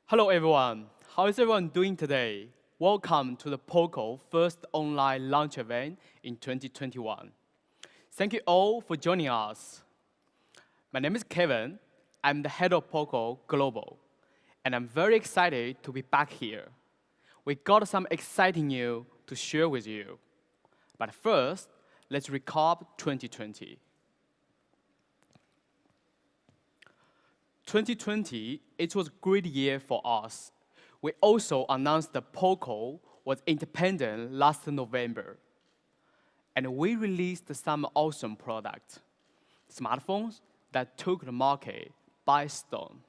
Hello everyone, how is everyone doing today? Welcome to the POCO first online launch event in 2021. Thank you all for joining us. My name is Kevin, I'm the head of POCO Global, and I'm very excited to be back here. We got some exciting news to share with you. But first, let's recap 2020. 2020, it was a great year for us. We also announced that POCO was independent last November. And we released some awesome products, smartphones that took the market by storm.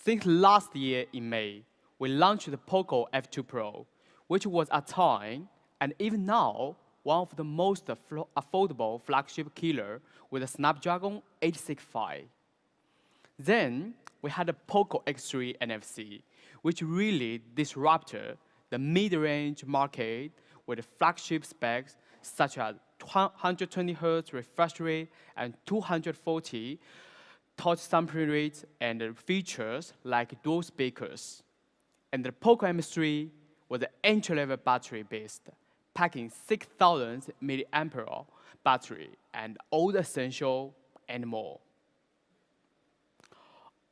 Since last year in May, we launched the POCO F2 Pro, which was at time, and even now, one of the most affordable flagship killer with a Snapdragon 865. Then, we had the POCO X3 NFC, which really disrupted the mid-range market with flagship specs such as 120Hz refresh rate and 240 touch sampling rates and features like dual speakers. And the POCO M3 was an entry-level battery-based, packing 6,000 mAh battery and all the essential and more.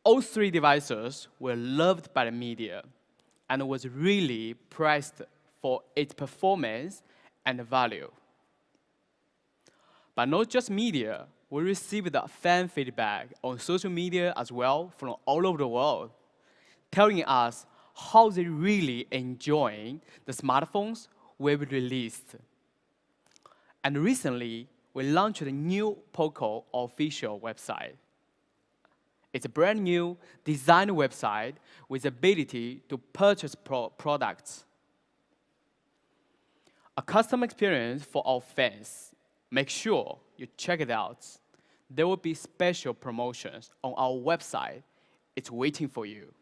All three devices were loved by the media and was really praised for its performance and value. But not just media, we received fan feedback on social media as well from all over the world, telling us how they really enjoying the smartphones we've released. And recently, we launched a new POCO official website. It's a brand new design website with the ability to purchase products. A custom experience for our fans. Make sure you check it out. There will be special promotions on our website. It's waiting for you.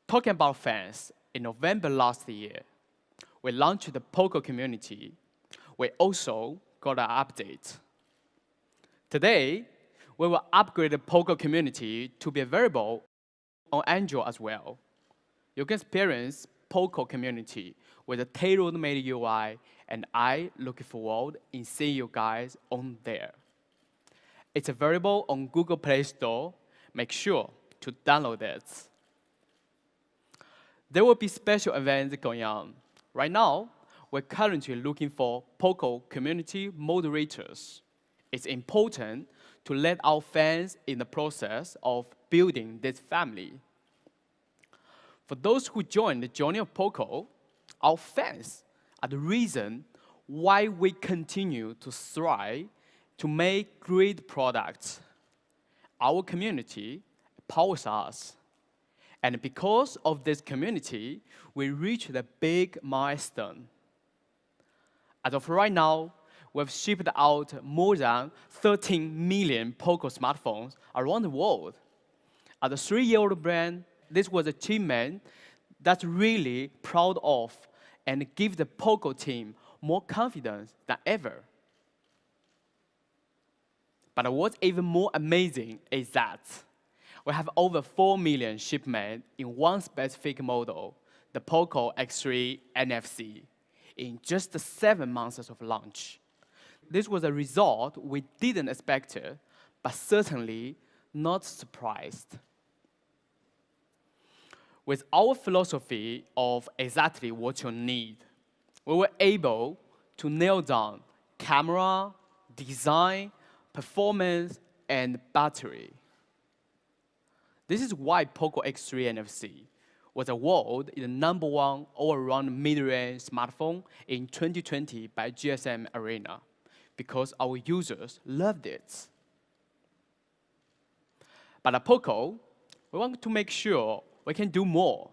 Talking about fans, in November last year, we launched the POCO community. We also got an update. Today, we will upgrade the POCO community to be available on Android as well. You can experience POCO community with a tailor-made UI, and I look forward in seeing you guys on there. It's available on Google Play Store. Make sure to download it. There will be special events going on. Right now, we're currently looking for POCO community moderators. It's important to let our fans in the process of building this family. For those who join the journey of POCO, our fans are the reason why we continue to strive to make great products. Our community powers us. And because of this community, we reached a big milestone. As of right now, we've shipped out more than 13 million POCO smartphones around the world. As a 3-year-old brand, this was an achievement that's really proud of and gives the POCO team more confidence than ever. But what's even more amazing is that we have over 4 million shipments in one specific model, the POCO X3 NFC, in just 7 months of launch. This was a result we didn't expect, but certainly not surprised. With our philosophy of exactly what you need, we were able to nail down camera, design, performance, and battery. This is why POCO X3 NFC was awarded the #1 all-around mid-range smartphone in 2020 by GSM Arena, because our users loved it. But at POCO, we want to make sure we can do more,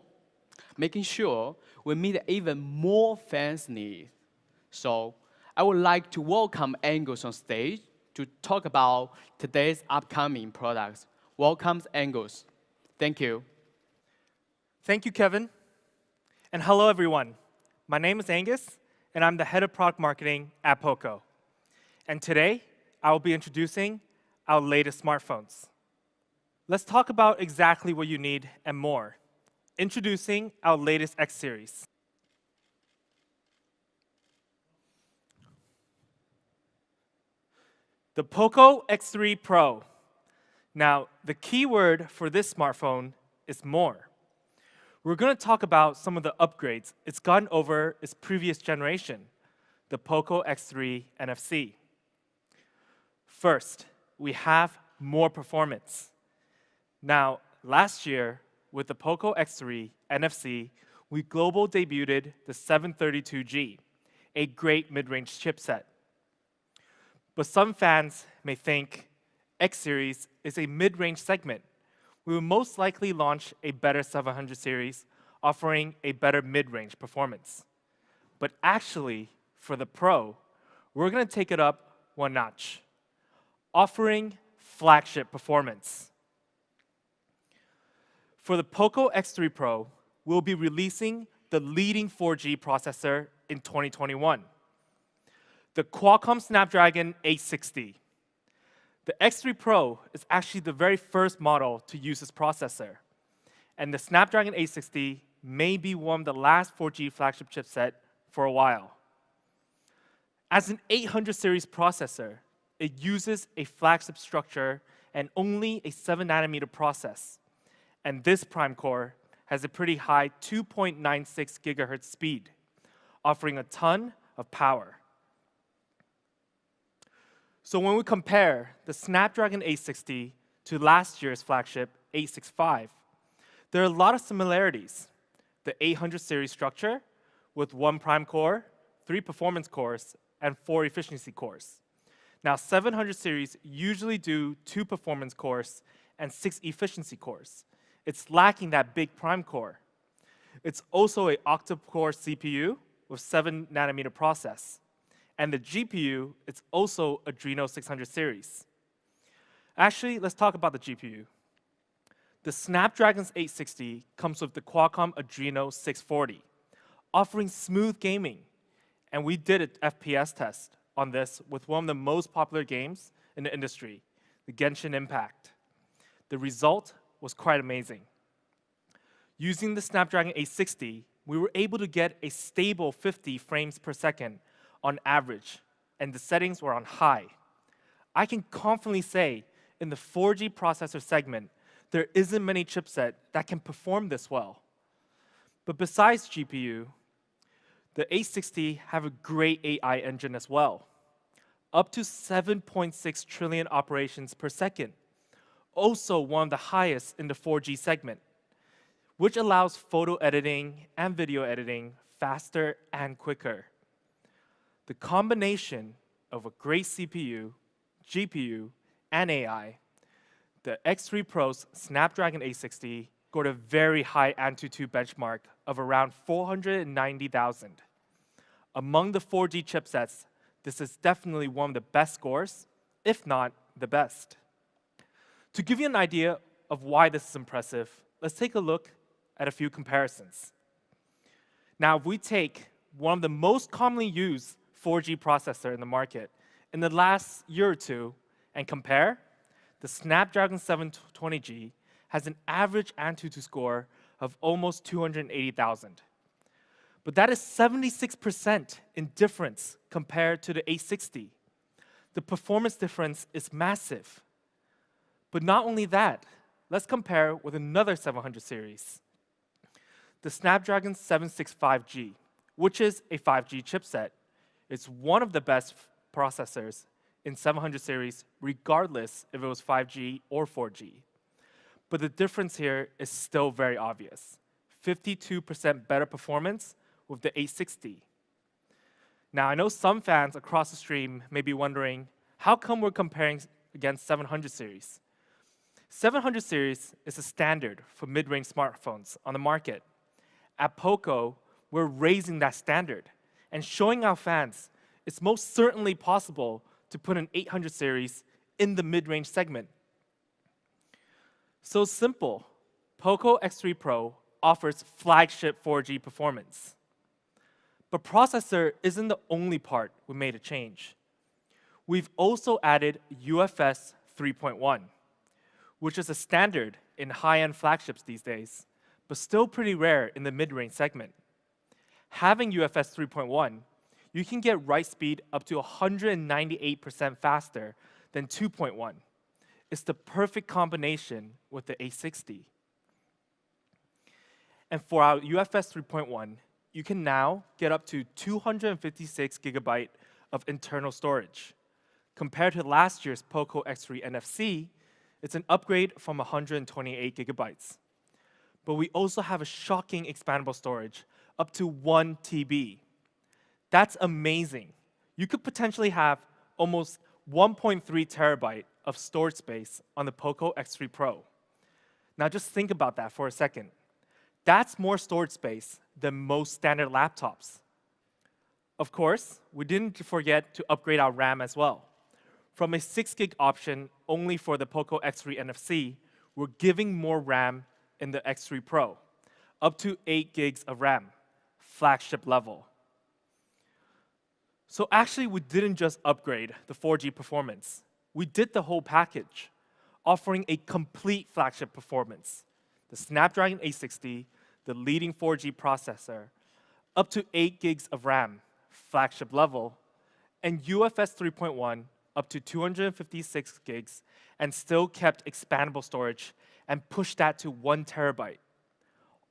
making sure we meet even more fans' needs. So I would like to welcome Angus on stage to talk about today's upcoming products. Welcome, Angus. Thank you. Thank you, Kevin. And hello, everyone. My name is Angus, and I'm the head of product marketing at POCO. And today, I will be introducing our latest smartphones. Let's talk about exactly what you need and more. Introducing our latest X series. The POCO X3 Pro. Now, the key word for this smartphone is more. We're going to talk about some of the upgrades it's gotten over its previous generation, the POCO X3 NFC. First, we have more performance. Now, last year, with the POCO X3 NFC, we global debuted the 732G, a great mid-range chipset. But some fans may think X series is a mid-range segment. We will most likely launch a better 700 series, offering a better mid-range performance. But actually, for the Pro, we're going to take it up one notch, offering flagship performance. For the POCO X3 Pro, we'll be releasing the leading 4G processor in 2021, the Qualcomm Snapdragon 860. The X3 Pro is actually the very first model to use this processor, and the Snapdragon 860 may be one of the last 4G flagship chipset for a while. As an 800 series processor, it uses a flagship structure and only a 7nm process. And this prime core has a pretty high 2.96 GHz speed, offering a ton of power. So when we compare the Snapdragon 860 to last year's flagship 865, there are a lot of similarities. The 800 series structure with 1 prime core, 3 performance cores, and 4 efficiency cores. Now, 700 series usually do 2 performance cores and 6 efficiency cores. It's lacking that big prime core. It's also an octa-core CPU with 7nm process. And the GPU, it's also Adreno 600 series. Actually, let's talk about the GPU. The Snapdragon 860 comes with the Qualcomm Adreno 640, offering smooth gaming. And we did an FPS test on this with one of the most popular games in the industry, the Genshin Impact. The result was quite amazing. Using the Snapdragon 860, we were able to get a stable 50 frames per second on average, and the settings were on high. I can confidently say in the 4G processor segment, there isn't many chipset that can perform this well. But besides GPU, the 860 have a great AI engine as well, up to 7.6 trillion operations per second, also one of the highest in the 4G segment, which allows photo editing and video editing faster and quicker. The combination of a great CPU, GPU, and AI, the X3 Pro's Snapdragon 860 scored a very high AnTuTu benchmark of around 490,000. Among the 4G chipsets, this is definitely one of the best scores, if not the best. To give you an idea of why this is impressive, let's take a look at a few comparisons. Now, if we take one of the most commonly used 4G processor in the market in the last year or two and compare, the Snapdragon 720G has an average AnTuTu score of almost 280,000. But that is 76% in difference compared to the 860. The performance difference is massive. But not only that, let's compare with another 700 series, the Snapdragon 765G, which is a 5G chipset. It's one of the best processors in 700 series, regardless if it was 5G or 4G. But the difference here is still very obvious. 52% better performance with the 860. Now, I know some fans across the stream may be wondering, how come we're comparing against 700 series? 700 series is a standard for mid-range smartphones on the market. At POCO, we're raising that standard and showing our fans it's most certainly possible to put an 800 series in the mid-range segment. So simple, POCO X3 Pro offers flagship 4G performance. But processor isn't the only part we made a change. We've also added UFS 3.1, which is a standard in high-end flagships these days, but still pretty rare in the mid-range segment. Having UFS 3.1, you can get write speed up to 198% faster than 2.1. It's the perfect combination with the A60. And for our UFS 3.1, you can now get up to 256 gigabyte of internal storage. Compared to last year's POCO X3 NFC, it's an upgrade from 128 gigabytes. But we also have a shocking expandable storage, up to 1 TB. That's amazing. You could potentially have almost 1.3 terabyte of storage space on the POCO X3 Pro. Now just think about that for a second. That's more storage space than most standard laptops. Of course, we didn't forget to upgrade our RAM as well. From a 6 gig option only for the POCO X3 NFC, we're giving more RAM in the X3 Pro, up to 8 gigs of RAM, flagship level. So actually, we didn't just upgrade the 4G performance. We did the whole package, offering a complete flagship performance. The Snapdragon 860, the leading 4G processor, up to 8 gigs of RAM, flagship level, and UFS 3.1 up to 256 gigs, and still kept expandable storage and pushed that to 1 terabyte.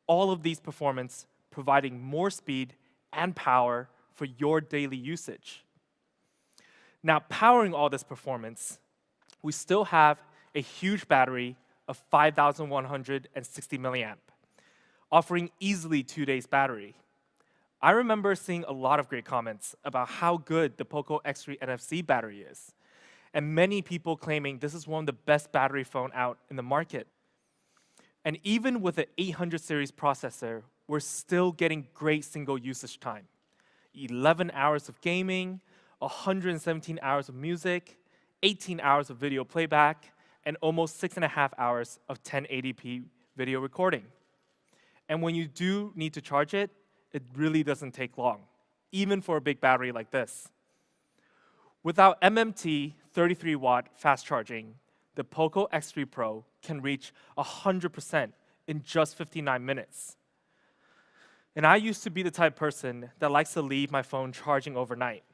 All of these performance providing more speed and power for your daily usage. Now, powering all this performance, we still have a huge battery of 5,160 milliamp, offering easily 2 days battery. I remember seeing a lot of great comments about how good the POCO X3 NFC battery is, and many people claiming this is one of the best battery phone out in the market. And even with the 800 series processor, we're still getting great single usage time. 11 hours of gaming, 117 hours of music, 18 hours of video playback, and almost 6.5 hours of 1080p video recording. And when you do need to charge it, it really doesn't take long, even for a big battery like this. Without MMT 33-watt fast charging, the POCO X3 Pro can reach 100% in just 59 minutes. And I used to be the type of person that likes to leave my phone charging overnight.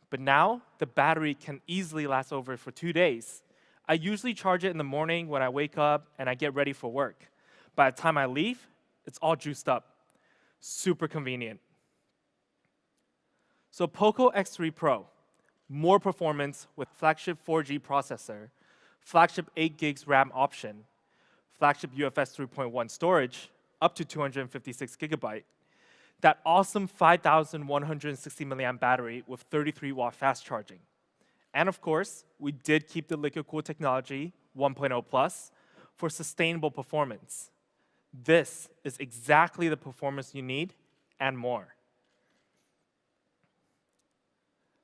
But now, the battery can easily last over for 2 days. I usually charge it in the morning when I wake up and I get ready for work. By the time I leave, it's all juiced up. Super convenient. So POCO X3 Pro, more performance with flagship 4G processor, flagship 8 gigs RAM option, flagship UFS 3.1 storage, up to 256 gigabyte, that awesome 5,160 milliamp battery with 33 watt fast charging. And of course, we did keep the liquid cool technology 1.0 plus for sustainable performance. This is exactly the performance you need and more.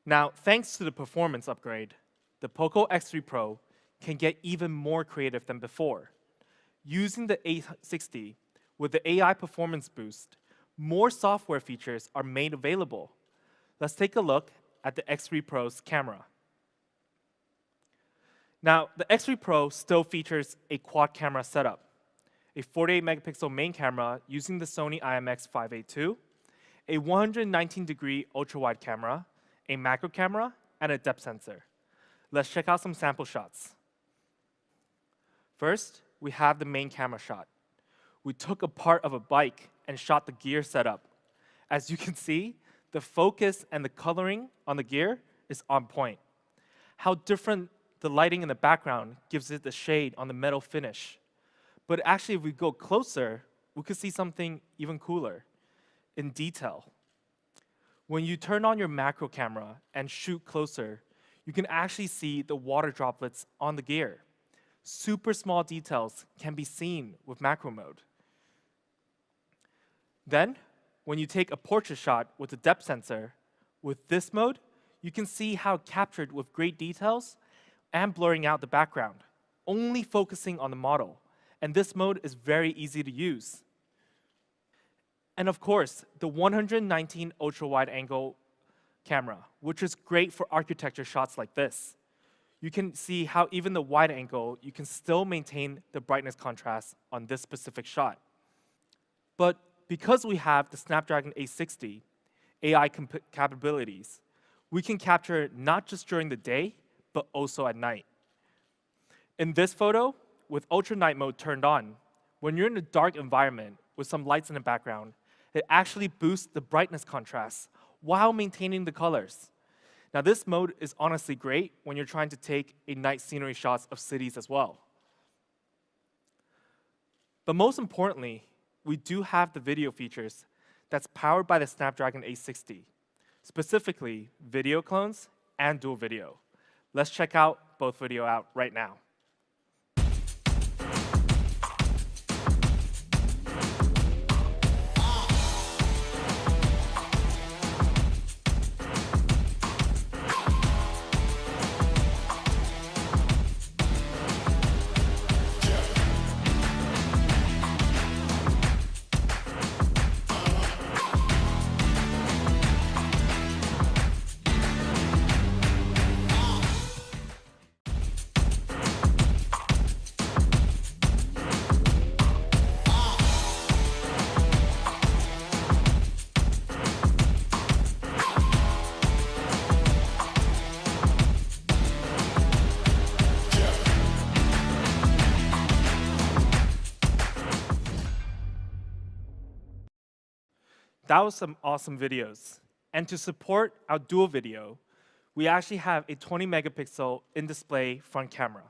Now, thanks to the performance upgrade, the POCO X3 Pro can get even more creative than before. Using the A60 with the AI performance boost, more software features are made available. Let's take a look at the X3 Pro's camera. Now, the X3 Pro still features a quad camera setup, a 48 megapixel main camera using the Sony IMX582, a 119-degree ultra-wide camera, a macro camera, and a depth sensor. Let's check out some sample shots. First, we have the main camera shot. We took a part of a bike and shot the gear setup. As you can see, the focus and the coloring on the gear is on point. How different the lighting in the background gives it the shade on the metal finish. But actually, if we go closer, we could see something even cooler in detail. When you turn on your macro camera and shoot closer, you can actually see the water droplets on the gear. Super small details can be seen with macro mode. Then, when you take a portrait shot with the depth sensor, with this mode, you can see how captured with great details and blurring out the background, only focusing on the model. And this mode is very easy to use. And of course, the 119 ultra-wide angle camera, which is great for architecture shots like this. you can see how even the wide angle, you can still maintain the brightness contrast on this specific shot. But because we have the Snapdragon 860 AI capabilities, we can capture it not just during the day, but also at night. In this photo, with ultra night mode turned on, when you're in a dark environment with some lights in the background, it actually boosts the brightness contrast while maintaining the colors. Now, this mode is honestly great when you're trying to take a night scenery shots of cities as well. But most importantly, we do have the video features that's powered by the Snapdragon 860, specifically video clones and dual video. Let's check out both video out right now. That was some awesome videos. And to support our dual video, we actually have a 20 megapixel in-display front camera,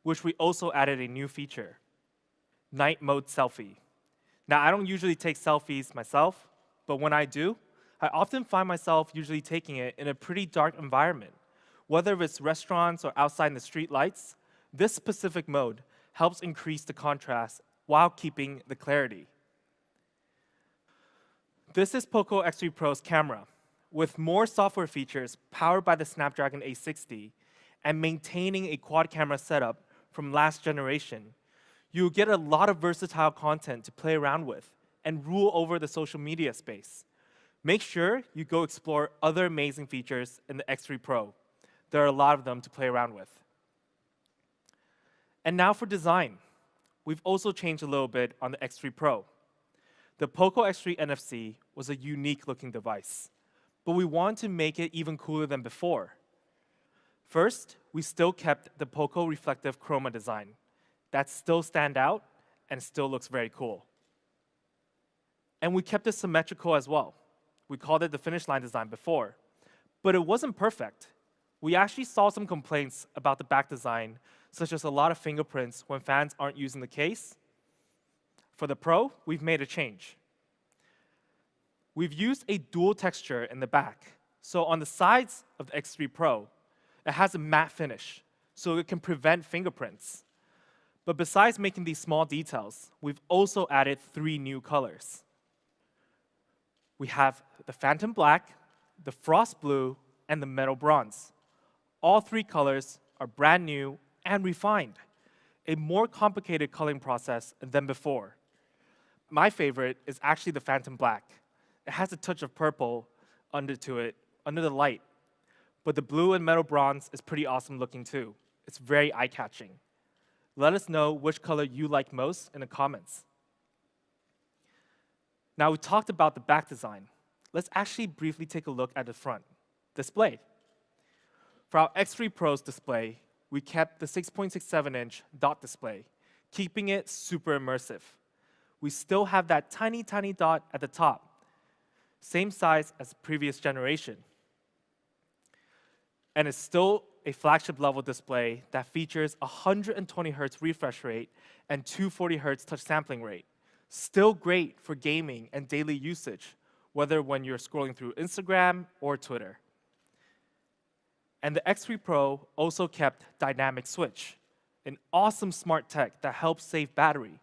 which we also added a new feature, night mode selfie. Now, I don't usually take selfies myself, but when I do, I often find myself usually taking it in a pretty dark environment. Whether it's restaurants or outside in the street lights, this specific mode helps increase the contrast while keeping the clarity. This is POCO X3 Pro's camera, with more software features powered by the Snapdragon 860 and maintaining a quad camera setup from last generation. You'll get a lot of versatile content to play around with and rule over the social media space. Make sure you go explore other amazing features in the X3 Pro. There are a lot of them to play around with. And now for design. We've also changed a little bit on the X3 Pro. The POCO X3 NFC was a unique looking device, but we wanted to make it even cooler than before. First, we still kept the POCO reflective chroma design. That still stands out and still looks very cool. And we kept it symmetrical as well. We called it the finish line design before, but it wasn't perfect. We actually saw some complaints about the back design, such as a lot of fingerprints when fans aren't using the case. For the Pro, we've made a change. We've used a dual texture in the back. So on the sides of the X3 Pro, it has a matte finish, so it can prevent fingerprints. But besides making these small details, we've also added 3 new colors. We have the Phantom Black, the Frost Blue, and the Metal Bronze. All 3 colors are brand new and refined, a more complicated coloring process than before. My favorite is actually the Phantom Black. It has a touch of purple under the light. But the blue and metal bronze is pretty awesome looking too. It's very eye-catching. Let us know which color you like most in the comments. Now we talked about the back design. Let's actually briefly take a look at the front display. For our X3 Pro's display, we kept the 6.67-inch dot display, keeping it super immersive. We still have that tiny, tiny dot at the top, same size as the previous generation. And it's still a flagship level display that features 120 Hz refresh rate and 240 Hz touch sampling rate. Still great for gaming and daily usage, whether when you're scrolling through Instagram or Twitter. And the X3 Pro also kept dynamic switch, an awesome smart tech that helps save battery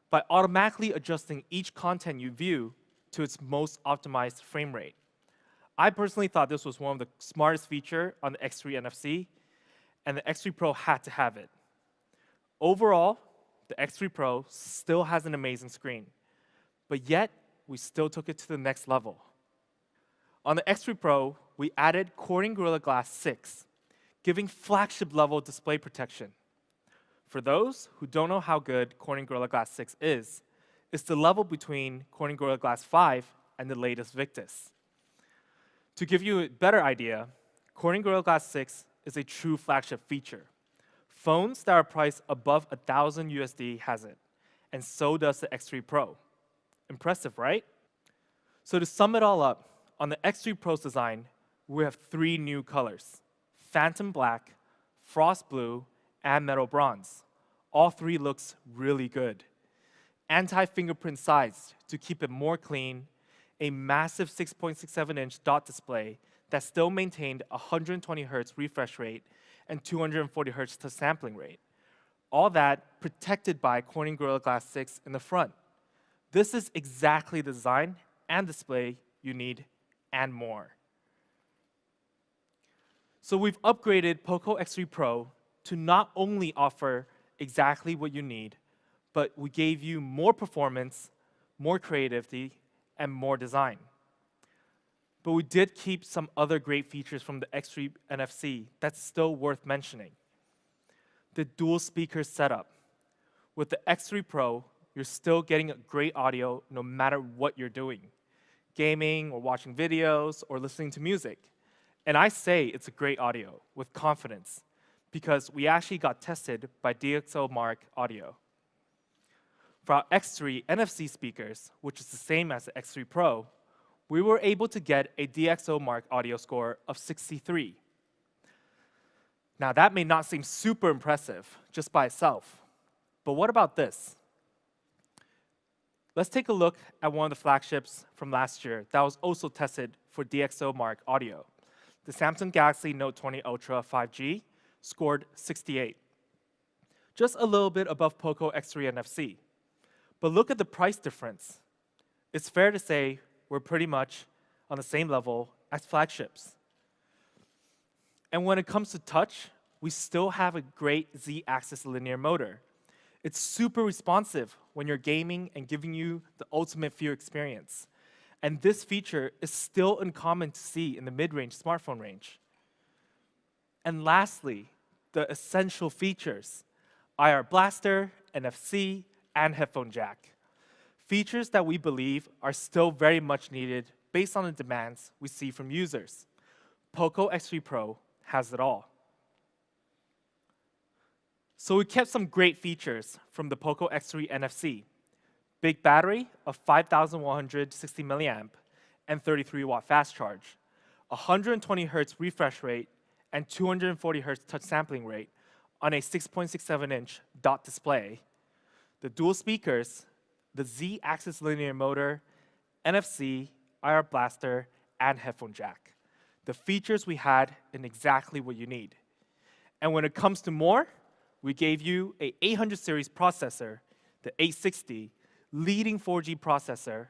by automatically adjusting each content you view to its most optimized frame rate. I personally thought this was one of the smartest features on the X3 NFC, and the X3 Pro had to have it. Overall, the X3 Pro still has an amazing screen, but yet we still took it to the next level. On the X3 Pro, we added Corning Gorilla Glass 6, giving flagship-level display protection. For those who don't know how good Corning Gorilla Glass 6 is, it's the level between Corning Gorilla Glass 5 and the latest Victus. To give you a better idea, Corning Gorilla Glass 6 is a true flagship feature. Phones that are priced above $1,000 USD has it, and so does the X3 Pro. Impressive, right? So to sum it all up, on the X3 Pro's design, we have 3 new colors: Phantom Black, Frost Blue, and Metal Bronze. All 3 looks really good. Anti-fingerprint sides to keep it more clean, a massive 6.67-inch dot display that still maintained 120 Hz refresh rate and 240 Hz touch sampling rate. All that protected by Corning Gorilla Glass 6 in the front. This is exactly the design and display you need and more. So we've upgraded POCO X3 Pro to not only offer exactly what you need, but we gave you more performance, more creativity, and more design. But we did keep some other great features from the X3 NFC that's still worth mentioning. The dual speaker setup. With the X3 Pro, you're still getting a great audio no matter what you're doing. Gaming or watching videos or listening to music. And I say it's a great audio with confidence because we actually got tested by DxO Mark Audio. For our X3 NFC speakers, which is the same as the X3 Pro, we were able to get a DxO Mark Audio score of 63. Now that may not seem super impressive just by itself, but what about this? Let's take a look at one of the flagships from last year that was also tested for DxO Mark Audio. The Samsung Galaxy Note 20 Ultra 5G scored 68, just a little bit above POCO X3 NFC. But look at the price difference. It's fair to say we're pretty much on the same level as flagships. And when it comes to touch, we still have a great Z-axis linear motor. It's super responsive when you're gaming and giving you the ultimate feel experience. And this feature is still uncommon to see in the mid-range smartphone range. And lastly, the essential features: IR blaster, NFC, and headphone jack. Features that we believe are still very much needed based on the demands we see from users. POCO X3 Pro has it all. So we kept some great features from the POCO X3 NFC. Big battery of 5,160 milliamp and 33-watt fast charge, 120 Hz refresh rate, and 240 Hz touch sampling rate on a 6.67-inch dot display. The dual speakers, the Z-axis linear motor, NFC, IR blaster, and headphone jack. The features we had in exactly what you need. And when it comes to more, we gave you a 800 series processor, the 860, leading 4G processor,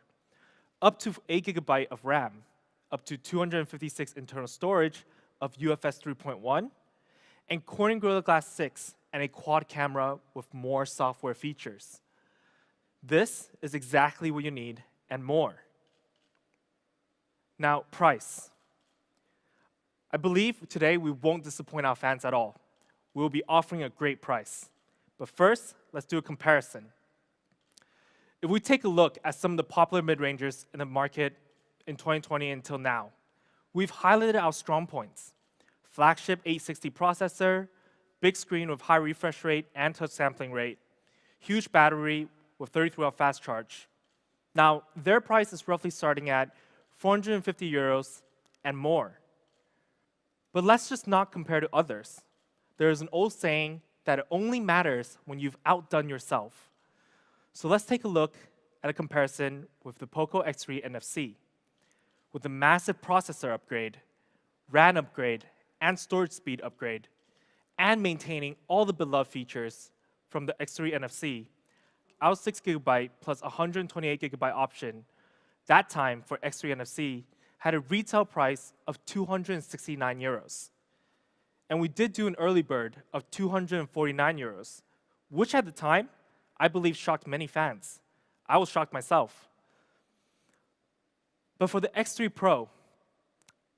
up to 8 GB of RAM, up to 256 internal storage of UFS 3.1, and Corning Gorilla Glass 6 and a quad camera with more software features. This is exactly what you need and more. Now, price. I believe today we won't disappoint our fans at all. We will be offering a great price. But first, let's do a comparison. If we take a look at some of the popular mid-rangers in the market in 2020 until now, we've highlighted our strong points: flagship 860 processor, big screen with high refresh rate and touch sampling rate, huge battery with 33-watt fast charge. Now, their price is roughly starting at 450 euros and more. But let's just not compare to others. There is an old saying that it only matters when you've outdone yourself. So let's take a look at a comparison with the POCO X3 NFC. With a massive processor upgrade, RAM upgrade, and storage speed upgrade, and maintaining all the beloved features from the X3 NFC, our 6 GB plus 128 GB option, that time for X3 NFC, had a retail price of 269 euros. And we did do an early bird of 249 euros, which at the time, I believe shocked many fans. I was shocked myself. But for the X3 Pro,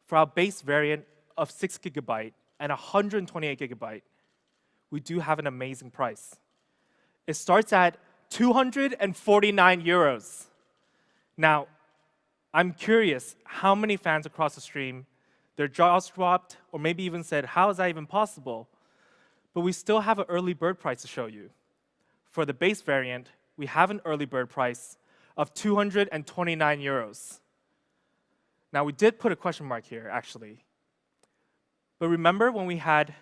for our base variant of 6 GB and 128 gigabyte, we do have an amazing price. It starts at 249 euros. Now, I'm curious how many fans across the stream, their jaws dropped, or maybe even said, how is that even possible? But we still have an early bird price to show you. For the base variant, we have an early bird price of 229 euros. Now, we did put a question mark here, actually. But remember when we had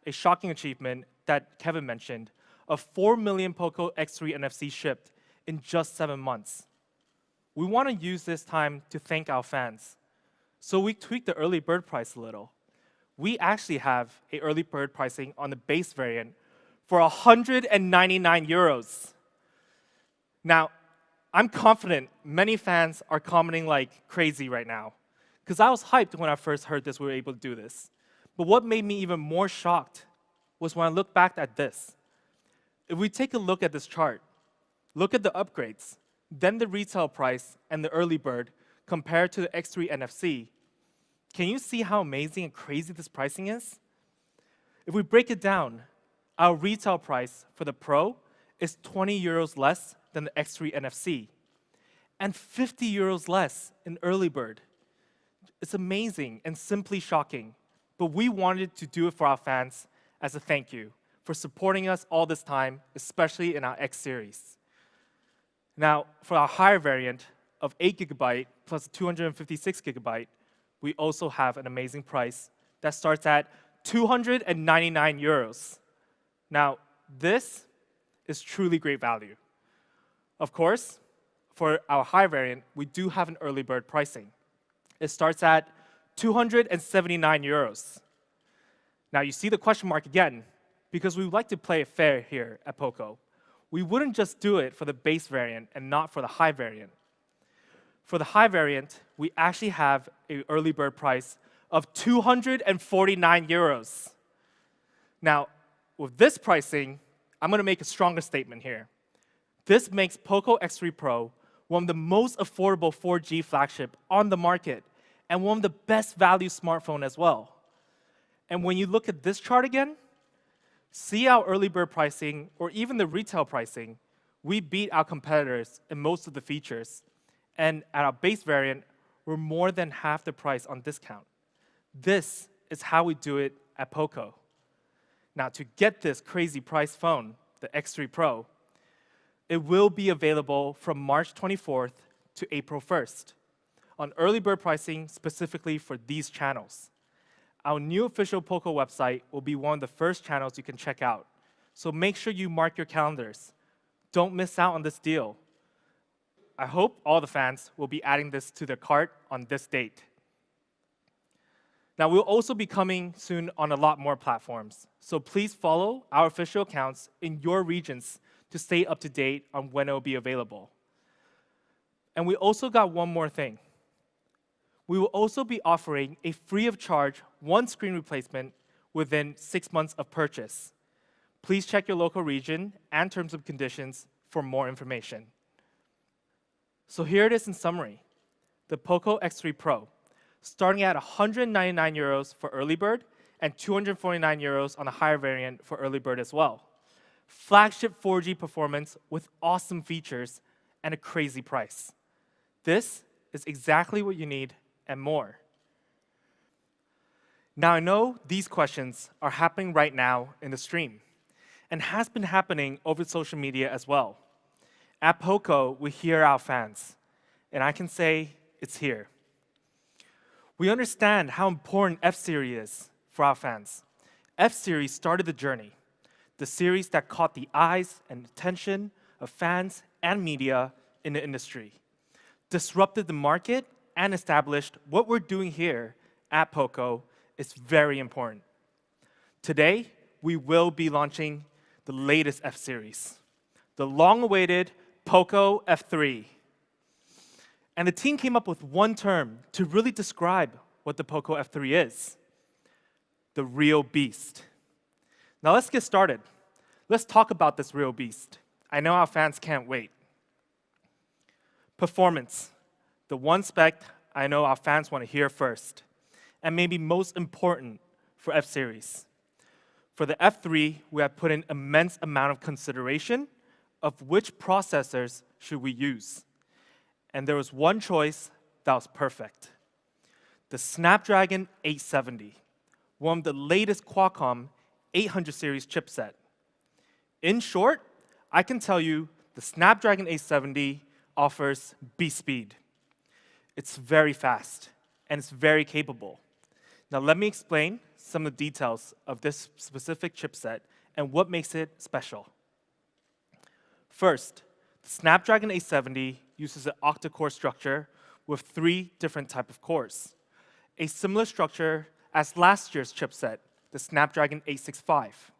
a shocking achievement that Kevin mentioned of 4 million POCO X3 NFC shipped in just 7 months? We want to use this time to thank our fans. So we tweaked the early bird price a little. We actually have an early bird pricing on the base variant for 199 euros. Now, I'm confident many fans are commenting like crazy right now, because I was hyped when I first heard this, we were able to do this. But what made me even more shocked was when I looked back at this. If we take a look at this chart, look at the upgrades, then the retail price and the early bird compared to the X3 NFC, can you see how amazing and crazy this pricing is? If we break it down, our retail price for the Pro is 20 euros less than the X3 NFC, and 50 euros less in early bird. It's amazing and simply shocking, but we wanted to do it for our fans as a thank you for supporting us all this time, especially in our X series. Now, for our higher variant of 8 gigabyte plus 256 gigabyte, we also have an amazing price that starts at 299 euros. Now, this is truly great value. Of course, for our high variant, we do have an early bird pricing. It starts at 279 euros. Now, you see the question mark again, because we would like to play it fair here at POCO. We wouldn't just do it for the base variant and not for the high variant. For the high variant, we actually have an early bird price of 249 euros. Now, with this pricing, I'm going to make a stronger statement here. This makes POCO X3 Pro one of the most affordable 4G flagship on the market and one of the best value smartphone as well. And when you look at this chart again, see our early bird pricing or even the retail pricing, we beat our competitors in most of the features. And at our base variant, we're more than half the price on discount. This is how we do it at POCO. Now, to get this crazy price phone, the X3 Pro, it will be available from March 24th to April 1st on early bird pricing specifically for these channels. Our new official POCO website will be one of the first channels you can check out. So make sure you mark your calendars. Don't miss out on this deal. I hope all the fans will be adding this to their cart on this date. Now, we'll also be coming soon on a lot more platforms. So please follow our official accounts in your regions to stay up to date on when it will be available. And we also got one more thing. We will also be offering a free of charge one screen replacement within 6 months of purchase. Please check your local region and terms and conditions for more information. So here it is in summary. The POCO X3 Pro, starting at 199 euros for early bird and 249 euros on a higher variant for early bird as well. Flagship 4G performance with awesome features and a crazy price. This is exactly what you need and more. Now, I know these questions are happening right now in the stream and has been happening over social media as well. At POCO, we hear our fans, and I can say it's here. We understand how important F-Series is for our fans. F-Series started the journey, the series that caught the eyes and attention of fans and media in the industry, disrupted the market, and established what we're doing here at POCO is very important. Today, we will be launching the latest F-Series, the long-awaited POCO F3. And the team came up with one term to really describe what the POCO F3 is: the real beast. Now let's get started. Let's talk about this real beast. I know our fans can't wait. Performance, the one spec I know our fans want to hear first, and maybe most important for F-Series. For the F3, we have put in immense amount of consideration of which processors should we use. And there was one choice that was perfect. The Snapdragon 870, one of the latest Qualcomm 800 series chipset. In short, I can tell you the Snapdragon 870 offers beast speed. It's very fast, and it's very capable. Now let me explain some of the details of this specific chipset and what makes it special. First, the Snapdragon 870 uses an octa-core structure with 3 different types of cores, a similar structure as last year's chipset, the Snapdragon 865.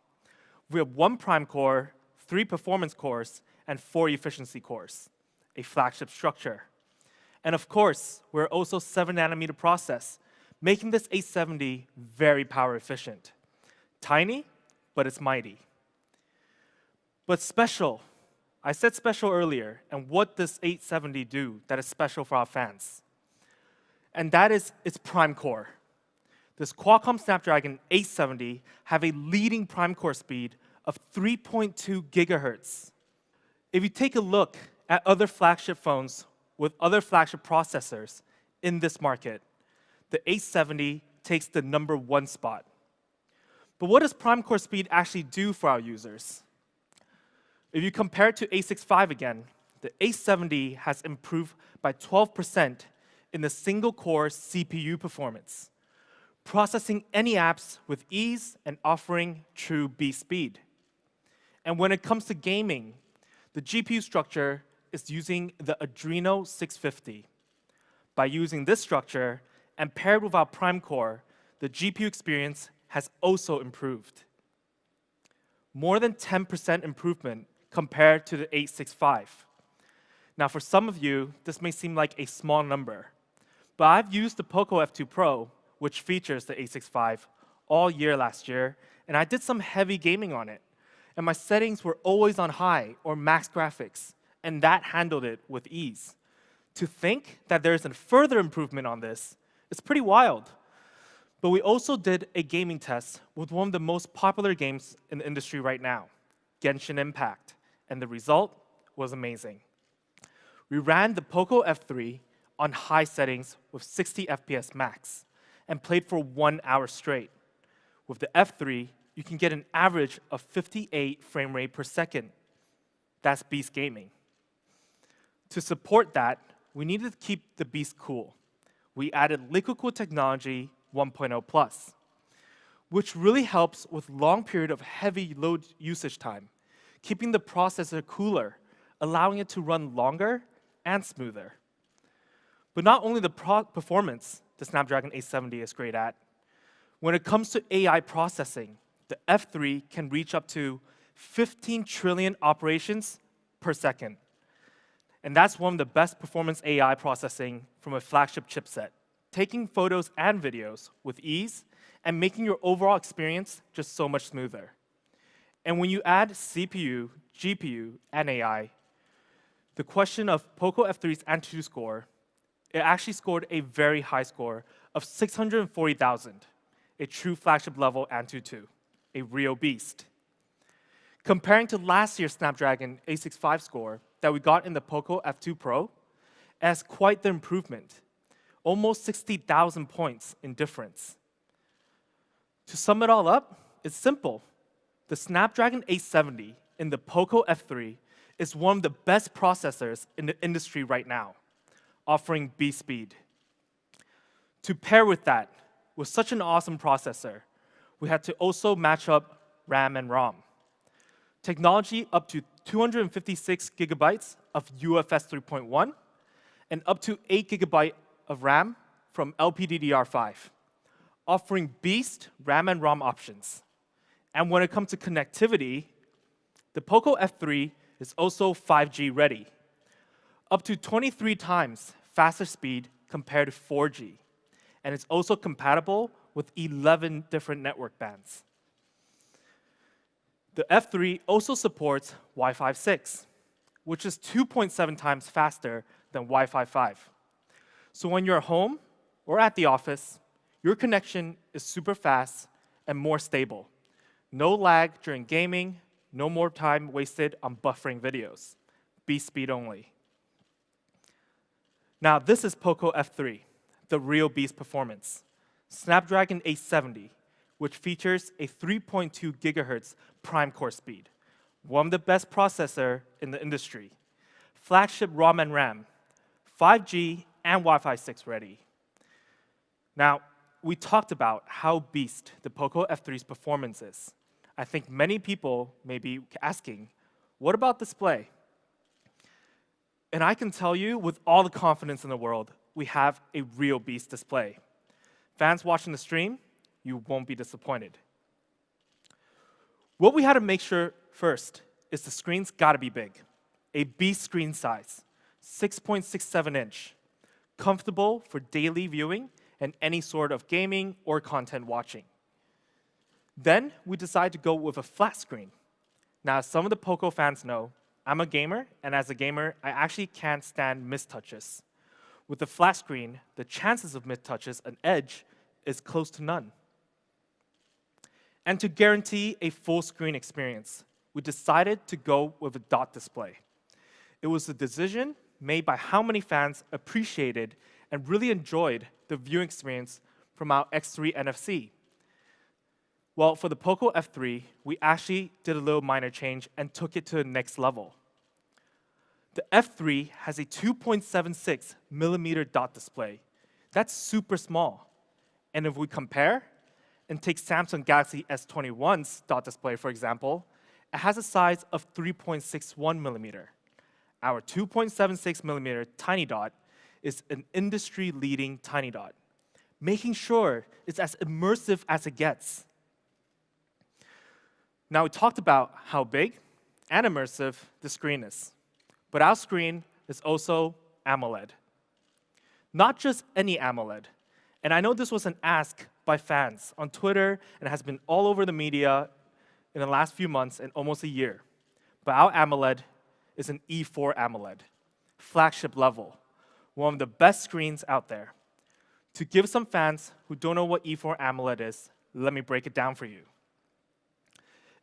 We have 1 prime core, 3 performance cores, and 4 efficiency cores, a flagship structure. And of course, we're also 7nm process, making this 870 very power efficient. Tiny, but it's mighty. But special. I said special earlier, and what does 870 do that is special for our fans? And that is its prime core. This Qualcomm Snapdragon 870 have a leading prime core speed of 3.2 gigahertz. If you take a look at other flagship phones with other flagship processors in this market, the 870 takes the #1 spot. But what does prime core speed actually do for our users? If you compare it to 865 again, the 870 has improved by 12% in the single-core CPU performance, processing any apps with ease and offering true beast speed. And when it comes to gaming, the GPU structure is using the Adreno 650. By using this structure and paired with our prime core, the GPU experience has also improved. More than 10% improvement compared to the 865. Now, for some of you, this may seem like a small number, but I've used the POCO F2 Pro, which features the 865, all year last year, and I did some heavy gaming on it. And my settings were always on high or max graphics, and that handled it with ease. To think that there's a further improvement on this is pretty wild. But we also did a gaming test with one of the most popular games in the industry right now, Genshin Impact, and the result was amazing. We ran the POCO F3 on high settings with 60 FPS max and played for 1 hour straight. With the F3, you can get an average of 58 frame rate per second. That's beast gaming. To support that, we needed to keep the beast cool. We added liquid cool technology 1.0 plus, which really helps with long period of heavy load usage time, keeping the processor cooler, allowing it to run longer and smoother. But not only the performance the Snapdragon 870 is great at, when it comes to AI processing, the F3 can reach up to 15 trillion operations per second. And that's one of the best performance AI processing from a flagship chipset, taking photos and videos with ease and making your overall experience just so much smoother. And when you add CPU, GPU, and AI, the question of POCO F3's Antutu score, it actually scored a very high score of 640,000, a true flagship level Antutu, a real beast. Comparing to last year's Snapdragon 865 score that we got in the POCO F2 Pro, it has quite the improvement, almost 60,000 points in difference. To sum it all up, it's simple. The Snapdragon 870 in the POCO F3 is one of the best processors in the industry right now, offering beast speed. To pair with that, with such an awesome processor, we had to also match up RAM and ROM. Technology up to 256 gigabytes of UFS 3.1 and up to 8 gigabytes of RAM from LPDDR5, offering beast RAM and ROM options. And when it comes to connectivity, the POCO F3 is also 5G ready, up to 23 times faster speed compared to 4G. And it's also compatible with 11 different network bands. The F3 also supports Wi-Fi 6, which is 2.7 times faster than Wi-Fi 5. So when you're home or at the office, your connection is super fast and more stable. No lag during gaming, no more time wasted on buffering videos. Beast speed only. Now, this is POCO F3, the real beast performance. Snapdragon 870, which features a 3.2 gigahertz prime core speed, one of the best processor in the industry. Flagship ROM and RAM, 5G and Wi-Fi 6 ready. Now, we talked about how beast the POCO F3's performance is. I think many people may be asking, what about display? And I can tell you with all the confidence in the world, we have a real beast display. Fans watching the stream, you won't be disappointed. What we had to make sure first is the screen's gotta be big. A beast screen size, 6.67 inch, comfortable for daily viewing and any sort of gaming or content watching. Then we decided to go with a flat screen. Now, as some of the POCO fans know, I'm a gamer, and as a gamer, I actually can't stand mistouches. With the flat screen, the chances of mistouches and edge is close to none. And to guarantee a full screen experience, we decided to go with a dot display. It was a decision made by how many fans appreciated and really enjoyed the viewing experience from our X3 NFC. Well, for the POCO F3, we actually did a little minor change and took it to the next level. The F3 has a 2.76 millimeter dot display. That's super small. And if we compare and take Samsung Galaxy S21's dot display, for example, it has a size of 3.61 millimeter. Our 2.76 millimeter tiny dot is an industry-leading tiny dot, making sure it's as immersive as it gets. Now, we talked about how big and immersive the screen is, but our screen is also AMOLED. Not just any AMOLED. And I know this was an ask by fans on Twitter and has been all over the media in the last few months and almost a year. But our AMOLED is an E4 AMOLED, flagship level, one of the best screens out there. To give some fans who don't know what E4 AMOLED is, let me break it down for you.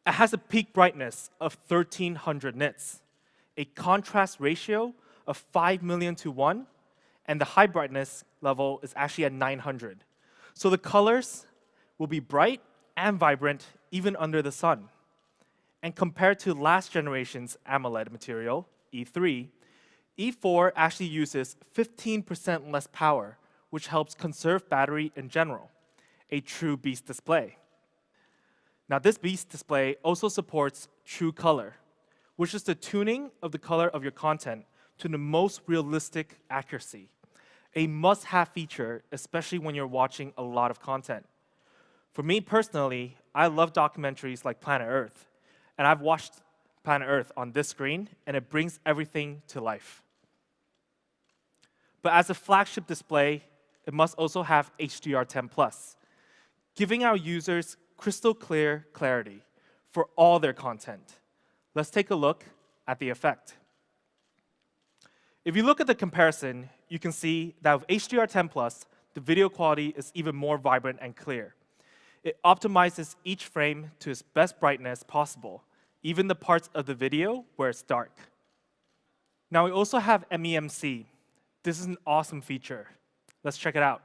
It has a peak brightness of 1300 nits, a contrast ratio of 5 million to 1, and the high brightness level is actually at 900. So the colors will be bright and vibrant even under the sun. And compared to last generation's AMOLED material, E3, E4 actually uses 15% less power, which helps conserve battery in general, a true beast display. Now, this beast display also supports true color, which is the tuning of the color of your content to the most realistic accuracy, a must-have feature, especially when you're watching a lot of content. For me personally, I love documentaries like Planet Earth, and I've watched Planet Earth on this screen, and it brings everything to life. But as a flagship display, it must also have HDR10+, giving our users crystal clear clarity for all their content. Let's take a look at the effect. If you look at the comparison, you can see that with HDR10+, the video quality is even more vibrant and clear. It optimizes each frame to its best brightness possible, even the parts of the video where it's dark. Now, we also have MEMC. This is an awesome feature. Let's check it out.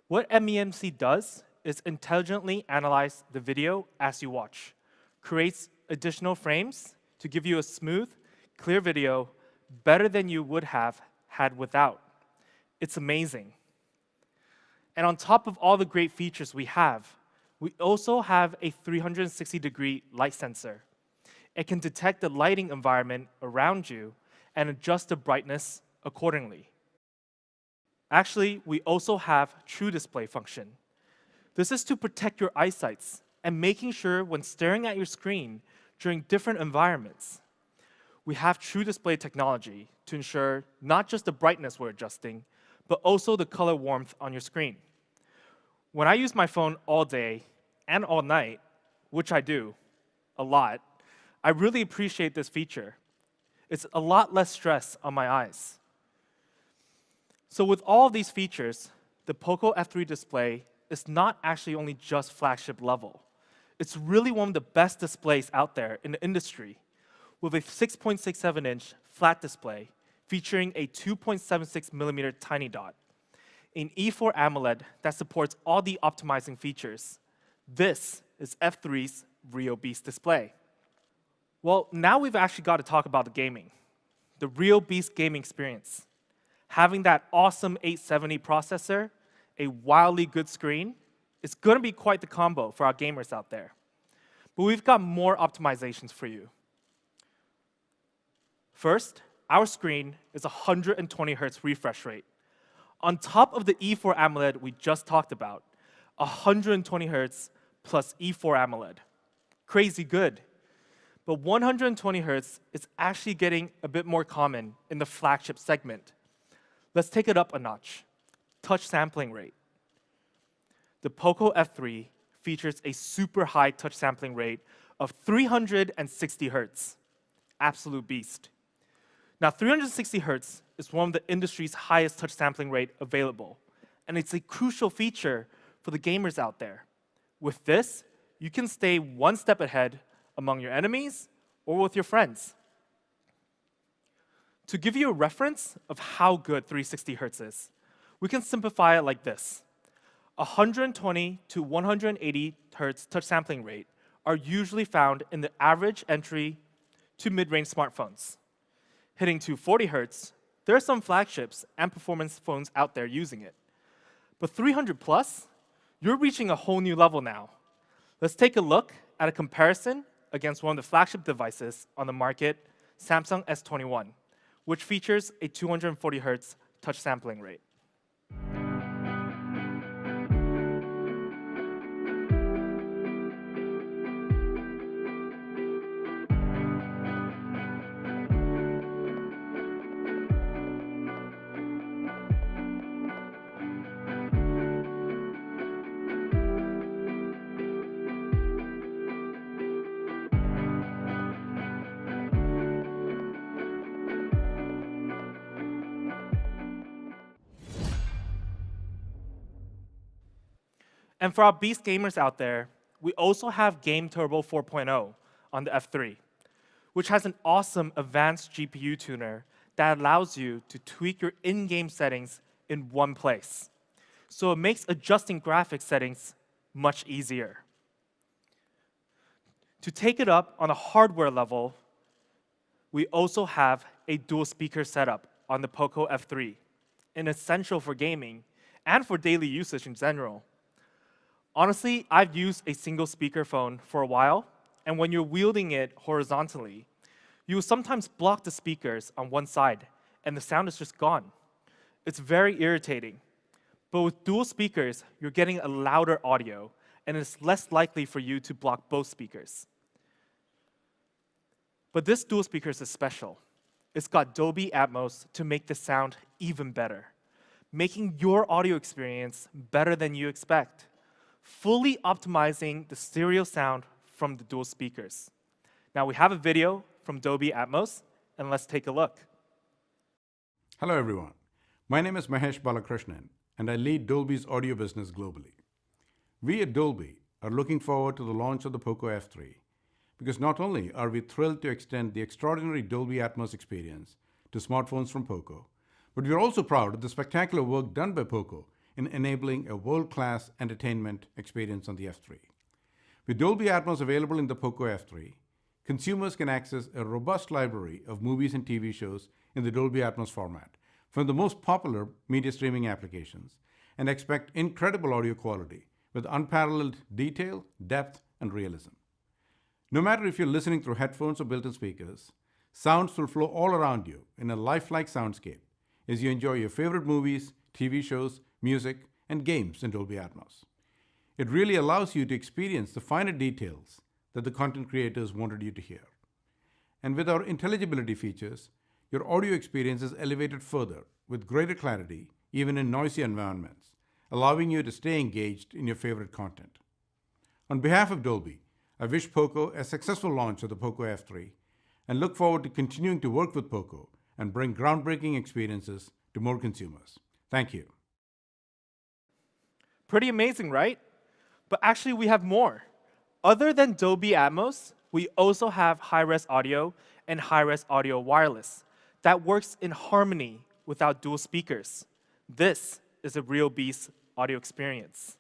What MEMC does is intelligently analyze the video as you watch, creates additional frames to give you a smooth, clear video better than you would have had without. It's amazing. And on top of all the great features we also have a 360-degree light sensor. It can detect the lighting environment around you and adjust the brightness accordingly. Actually, we also have True Display function. This is to protect your eyesights and making sure when staring at your screen during different environments. We have True Display technology to ensure not just the brightness we're adjusting, but also the color warmth on your screen. When I use my phone all day and all night, which I do a lot, I really appreciate this feature. It's a lot less stress on my eyes. So with all of these features, the POCO F3 display is not actually only just flagship level. It's really one of the best displays out there in the industry, with a 6.67-inch flat display featuring a 2.76mm tiny dot, an E4 AMOLED that supports all the optimizing features. This is F3's real beast display. Well, now we've actually got to talk about the gaming, the real beast gaming experience. Having that awesome 870 processor, a wildly good screen, is going to be quite the combo for our gamers out there. But we've got more optimizations for you. First, our screen is 120 Hz refresh rate. On top of the E4 AMOLED we just talked about, 120 Hz plus E4 AMOLED. Crazy good. But 120 Hz is actually getting a bit more common in the flagship segment. Let's take it up a notch. Touch sampling rate. The POCO F3 features a super high touch sampling rate of 360 Hz. Absolute beast. Now, 360 Hz is one of the industry's highest touch sampling rate available, and it's a crucial feature for the gamers out there. With this, you can stay one step ahead among your enemies or with your friends. To give you a reference of how good 360 Hz is, we can simplify it like this. 120 to 180 Hz touch sampling rate are usually found in the average entry to mid-range smartphones. Hitting 240 Hz, there are some flagships and performance phones out there using it. But 300 plus, you're reaching a whole new level now. Let's take a look at a comparison against one of the flagship devices on the market, Samsung S21, which features a 240 Hz touch sampling rate. And for our beast gamers out there, we also have Game Turbo 4.0 on the F3, which has an awesome advanced GPU tuner that allows you to tweak your in-game settings in one place. So it makes adjusting graphics settings much easier. To take it up on a hardware level, we also have a dual speaker setup on the POCO F3, an essential for gaming and for daily usage in general. Honestly, I've used a single speaker phone for a while, and when you're wielding it horizontally, you will sometimes block the speakers on one side, and the sound is just gone. It's very irritating. But with dual speakers, you're getting a louder audio, and it's less likely for you to block both speakers. But this dual speaker is special. It's got Dolby Atmos to make the sound even better, making your audio experience better than you expect, fully optimizing the stereo sound from the dual speakers. Now we have a video from Dolby Atmos, and let's take a look. Hello everyone. My name is Mahesh Balakrishnan, and I lead Dolby's audio business globally. We at Dolby are looking forward to the launch of the POCO F3, because not only are we thrilled to extend the extraordinary Dolby Atmos experience to smartphones from POCO, but we're also proud of the spectacular work done by POCO in enabling a world-class entertainment experience on the F3. With Dolby Atmos available in the POCO F3, consumers can access a robust library of movies and TV shows in the Dolby Atmos format from the most popular media streaming applications and expect incredible audio quality with unparalleled detail, depth, and realism. No matter if you're listening through headphones or built-in speakers, sounds will flow all around you in a lifelike soundscape as you enjoy your favorite movies, TV shows, music, and games in Dolby Atmos. It really allows you to experience the finer details that the content creators wanted you to hear. And with our intelligibility features, your audio experience is elevated further with greater clarity, even in noisy environments, allowing you to stay engaged in your favorite content. On behalf of Dolby, I wish POCO a successful launch of the POCO F3 and look forward to continuing to work with POCO and bring groundbreaking experiences to more consumers. Thank you. Pretty amazing, right? But actually, we have more. Other than Dolby Atmos, we also have high-res audio and high-res audio wireless that works in harmony without dual speakers. This is a real beast audio experience.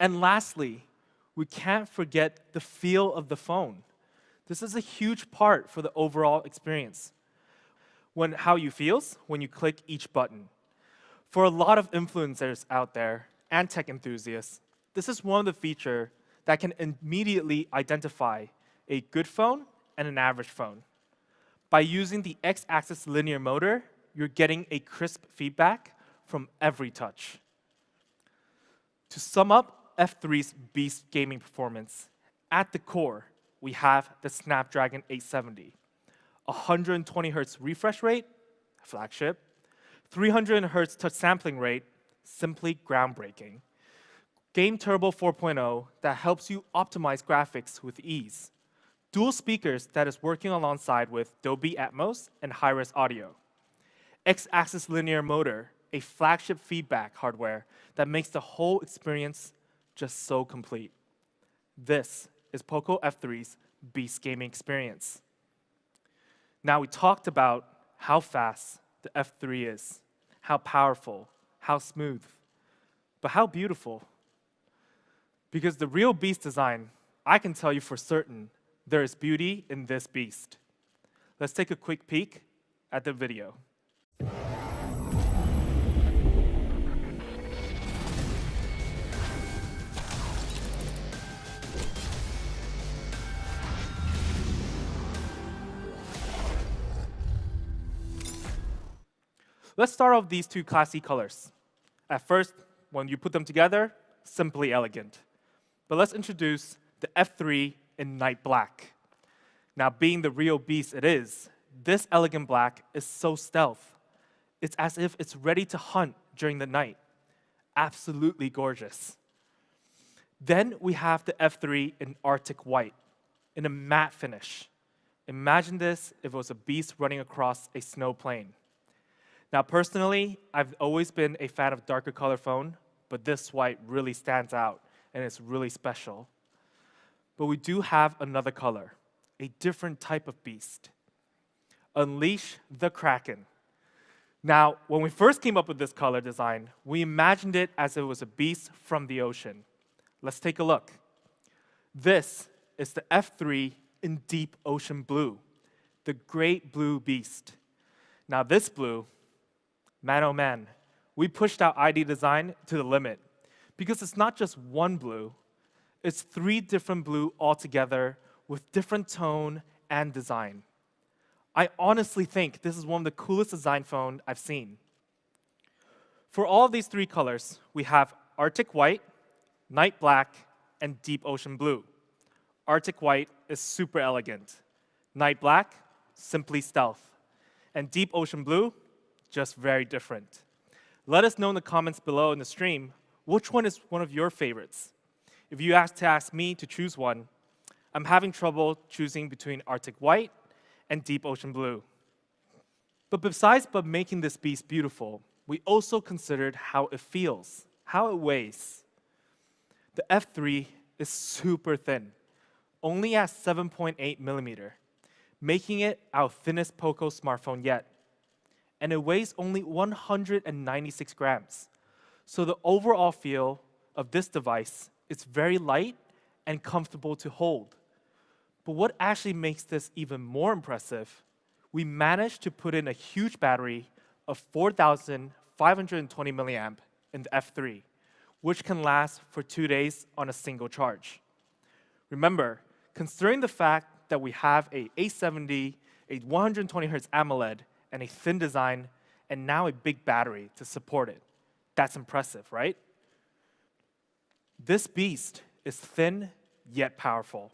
And lastly, we can't forget the feel of the phone. This is a huge part for the overall experience. How you feels when you click each button. For a lot of influencers out there and tech enthusiasts, this is one of the features that can immediately identify a good phone and an average phone. By using the X-axis linear motor, you're getting a crisp feedback from every touch. To sum up F3's beast gaming performance, at the core, we have the Snapdragon 870, 120 Hz refresh rate, flagship, 300 Hz touch sampling rate, simply groundbreaking. Game Turbo 4.0 that helps you optimize graphics with ease. Dual speakers that is working alongside with Dolby Atmos and high-res audio. X-axis linear motor, a flagship feedback hardware that makes the whole experience just so complete. This is POCO F3's beast gaming experience. Now we talked about how fast the F3 is, how powerful, how smooth, but how beautiful. Because the real beast design, I can tell you for certain, there is beauty in this beast. Let's take a quick peek at the video. Let's start off these two classy colors. At first, when you put them together, simply elegant. But let's introduce the F3 in night black. Now, being the real beast it is, this elegant black is so stealth. It's as if it's ready to hunt during the night. Absolutely gorgeous. Then we have the F3 in Arctic white, in a matte finish. Imagine this if it was a beast running across a snow plain. Now, personally, I've always been a fan of darker color phone, but this white really stands out, and it's really special. But we do have another color, a different type of beast. Unleash the Kraken. Now, when we first came up with this color design, we imagined it as if it was a beast from the ocean. Let's take a look. This is the F3 in deep ocean blue, the great blue beast. Now, this blue, man oh man, we pushed our ID design to the limit because it's not just one blue, it's 3 different blue altogether with different tone and design. I honestly think this is one of the coolest design phone I've seen. For all of these 3 colors, we have Arctic white, night black, and deep ocean blue. Arctic white is super elegant. Night black, simply stealth. And deep ocean blue, just very different. Let us know in the comments below in the stream, which one is one of your favorites? If you ask me to choose one, I'm having trouble choosing between Arctic white and deep ocean blue. But besides making this beast beautiful, we also considered how it feels, how it weighs. The F3 is super thin, only at 7.8 millimeter, making it our thinnest POCO smartphone yet. And it weighs only 196 grams. So the overall feel of this device is very light and comfortable to hold. But what actually makes this even more impressive, we managed to put in a huge battery of 4,520 milliamp in the F3, which can last for 2 days on a single charge. Remember, considering the fact that we have a 870, a 120 Hz AMOLED, and a thin design, and now a big battery to support it. That's impressive, right? This beast is thin yet powerful.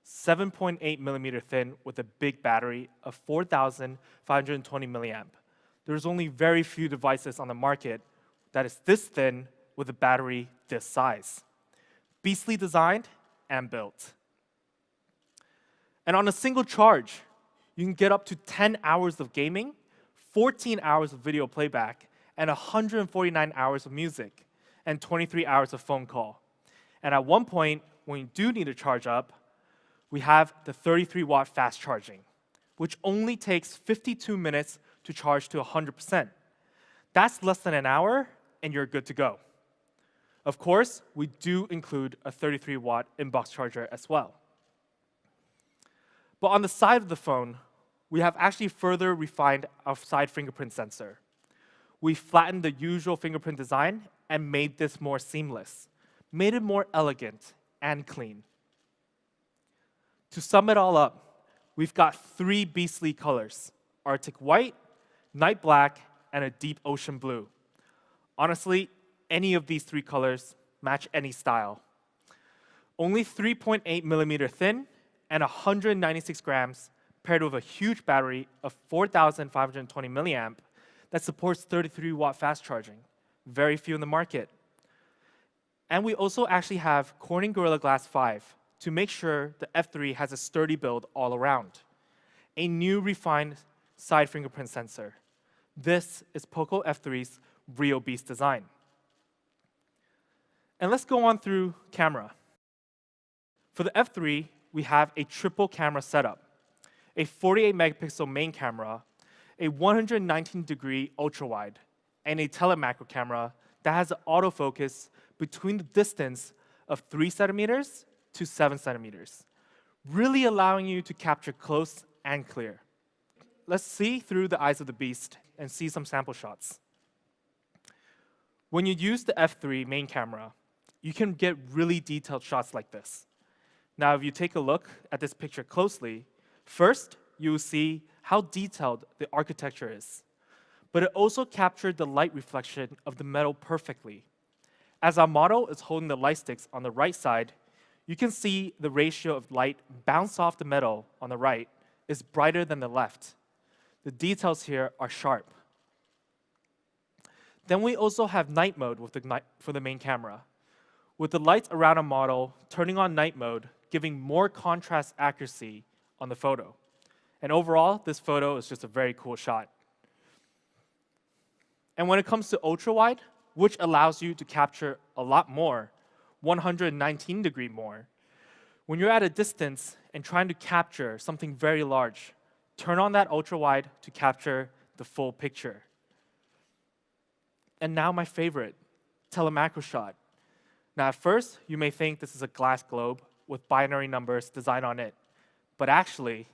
7.8 millimeter thin with a big battery of 4,520 milliamp. There's only very few devices on the market that is this thin with a battery this size. Beastly designed and built. And on a single charge, you can get up to 10 hours of gaming, 14 hours of video playback, and 149 hours of music, and 23 hours of phone call. And at one point, when you do need to charge up, we have the 33-watt fast charging, which only takes 52 minutes to charge to 100%. That's less than an hour, and you're good to go. Of course, we do include a 33-watt inbox charger as well. But on the side of the phone, we have actually further refined our side fingerprint sensor. We flattened the usual fingerprint design and made this more seamless, made it more elegant and clean. To sum it all up, we've got 3 beastly colors: Arctic white, night black, and a deep ocean blue. Honestly, any of these 3 colors match any style. Only 3.8 millimeter thin and 196 grams, paired with a huge battery of 4,520 milliamp that supports 33-watt fast charging. Very few in the market. And we also actually have Corning Gorilla Glass 5 to make sure the F3 has a sturdy build all around. A new refined side fingerprint sensor. This is POCO F3's real beast design. And let's go on through camera. For the F3, we have a triple camera setup, a 48 megapixel main camera, a 119-degree ultra-wide, and a telemacro camera that has an autofocus between the distance of 3 centimeters to 7 centimeters, really allowing you to capture close and clear. Let's see through the eyes of the beast and see some sample shots. When you use the F3 main camera, you can get really detailed shots like this. Now, if you take a look at this picture closely, first, you will see how detailed the architecture is. But it also captured the light reflection of the metal perfectly. As our model is holding the light sticks on the right side, you can see the ratio of light bounce off the metal on the right is brighter than the left. The details here are sharp. Then we also have night mode for the main camera, with the lights around our model turning on night mode, giving more contrast accuracy on the photo. And overall, this photo is just a very cool shot. And when it comes to ultra-wide, which allows you to capture a lot more, 119-degree more, when you're at a distance and trying to capture something very large, turn on that ultra-wide to capture the full picture. And now my favorite, telemacro shot. Now at first, you may think this is a glass globe with binary numbers designed on it. But actually,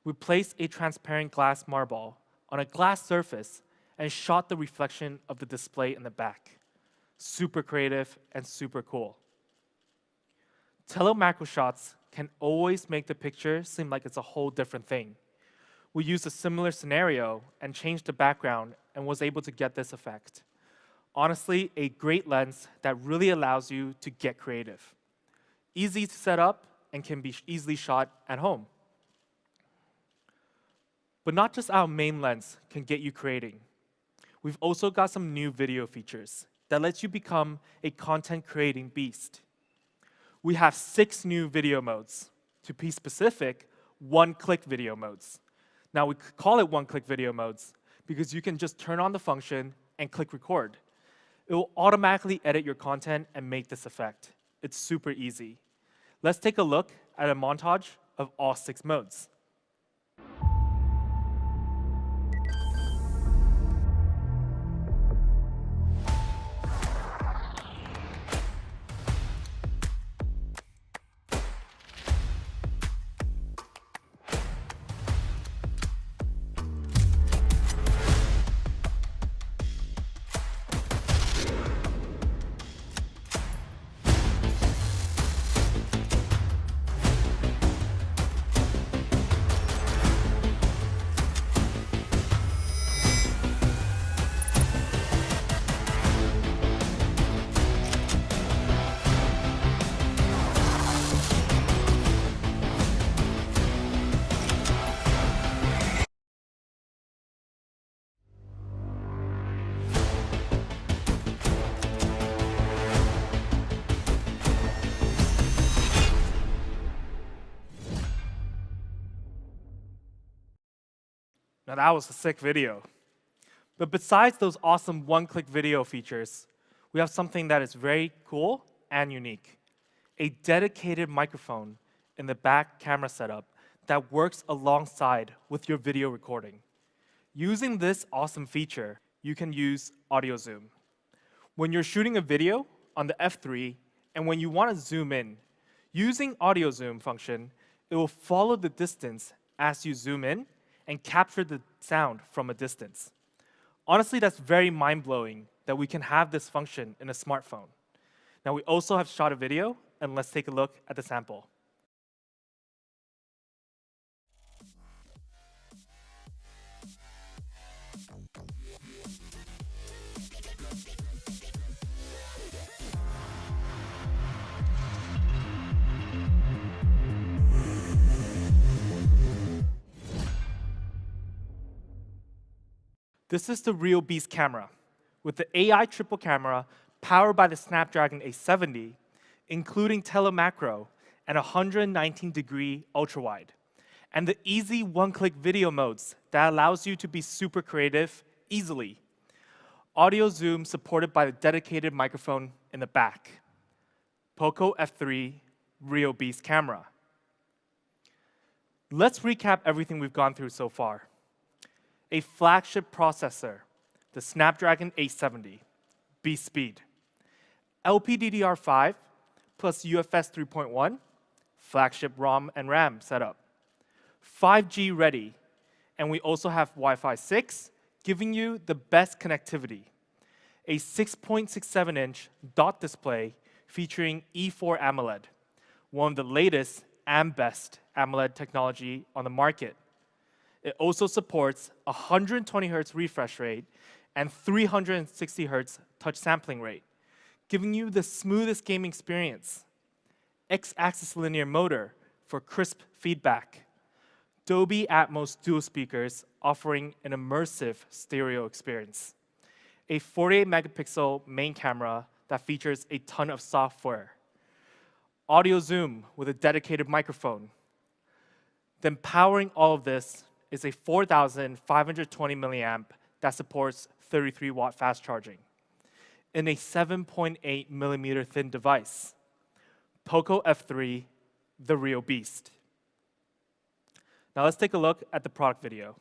we placed a transparent glass marble on a glass surface and shot the reflection of the display in the back. Super creative and super cool. Telemacro shots can always make the picture seem like it's a whole different thing. We used a similar scenario and changed the background and was able to get this effect. Honestly, a great lens that really allows you to get creative. Easy to set up and can be easily shot at home. But not just our main lens can get you creating. We've also got some new video features that lets you become a content creating beast. We have 6 new video modes. To be specific, one-click video modes. Now we call it one-click video modes because you can just turn on the function and click record. It will automatically edit your content and make this effect. It's super easy. Let's take a look at a montage of all 6 modes. Now that was a sick video. But besides those awesome one-click video features, we have something that is very cool and unique. A dedicated microphone in the back camera setup that works alongside with your video recording. Using this awesome feature, you can use audio zoom. When you're shooting a video on the F3 and when you want to zoom in, using audio zoom function, it will follow the distance as you zoom in and capture the sound from a distance. Honestly, that's very mind-blowing that we can have this function in a smartphone. Now, we also have shot a video, and let's take a look at the sample. This is the real beast camera. With the AI triple camera powered by the Snapdragon 870, including telemacro and 119-degree ultrawide, and the easy one-click video modes that allows you to be super creative easily. Audio zoom supported by the dedicated microphone in the back. POCO F3 Real Beast camera. Let's recap everything we've gone through so far. A flagship processor, the Snapdragon 870, beast speed. LPDDR5 plus UFS 3.1, flagship ROM and RAM setup. 5G ready, and we also have Wi-Fi 6, giving you the best connectivity. A 6.67-inch dot display featuring E4 AMOLED, one of the latest and best AMOLED technology on the market. It also supports 120 Hz refresh rate and 360 Hz touch sampling rate, giving you the smoothest gaming experience. X-axis linear motor for crisp feedback. Dolby Atmos dual speakers offering an immersive stereo experience. A 48-megapixel main camera that features a ton of software. Audio zoom with a dedicated microphone. Then powering all of this is a 4,520 milliamp that supports 33-watt fast charging in a 7.8 millimeter thin device. POCO F3, the real beast. Now let's take a look at the product video.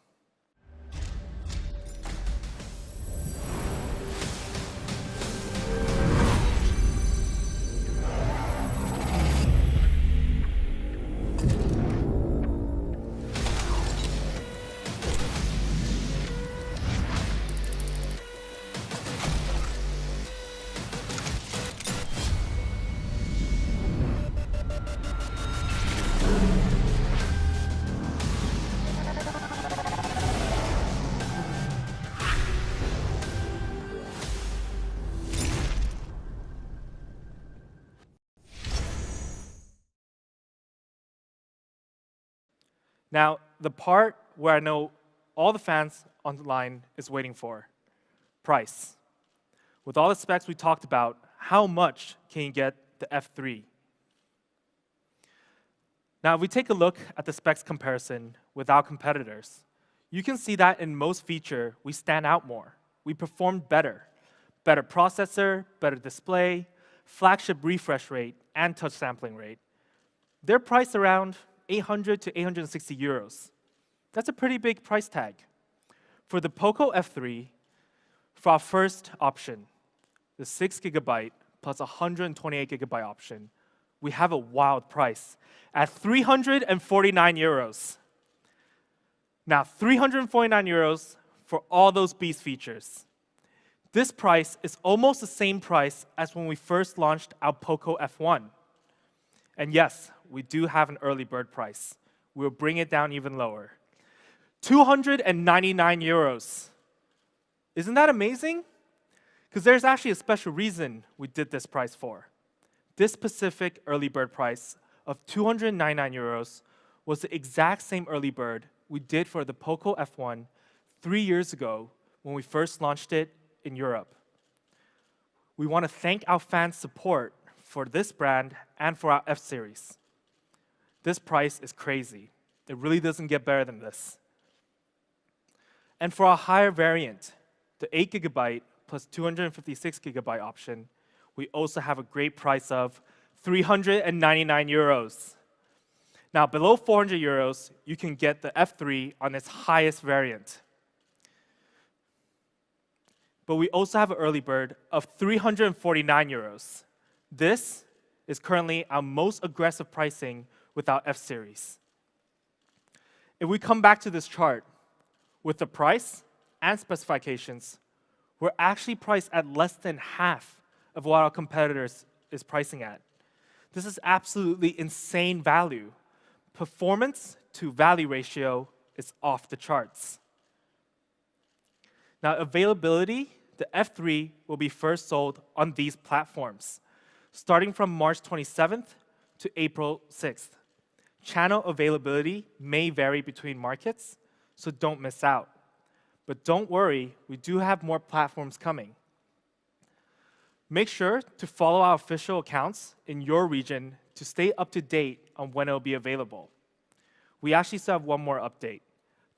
Now, the part where I know all the fans online is waiting for, price. With all the specs we talked about, how much can you get the F3? Now, if we take a look at the specs comparison with our competitors, you can see that in most features, we stand out more. We perform better. Better processor, better display, flagship refresh rate, and touch sampling rate. They're priced around 800 to 860 euros. That's a pretty big price tag. For the POCO F3, for our first option, the 6 gigabyte plus 128 gigabyte option, we have a wild price at 349 euros. Now, 349 euros for all those beast features. This price is almost the same price as when we first launched our POCO F1. And yes, we do have an early bird price. We'll bring it down even lower. 299 euros. Isn't that amazing? Because there's actually a special reason we did this price for. This specific early bird price of 299 euros was the exact same early bird we did for the POCO F1 3 years ago when we first launched it in Europe. We want to thank our fans' support for this brand and for our F-Series. This price is crazy. It really doesn't get better than this. And for our higher variant, the 8GB plus 256GB option, we also have a great price of 399 euros. Now, below 400 euros, you can get the F3 on its highest variant. But we also have an early bird of 349 euros. This is currently our most aggressive pricing with our F-Series. If we come back to this chart, with the price and specifications, we're actually priced at less than half of what our competitors is pricing at. This is absolutely insane value. Performance to value ratio is off the charts. Now, availability, the F3 will be first sold on these platforms, starting from March 27th to April 6th. Channel availability may vary between markets, so don't miss out. But don't worry, we do have more platforms coming. Make sure to follow our official accounts in your region to stay up to date on when it will be available. We actually still have one more update.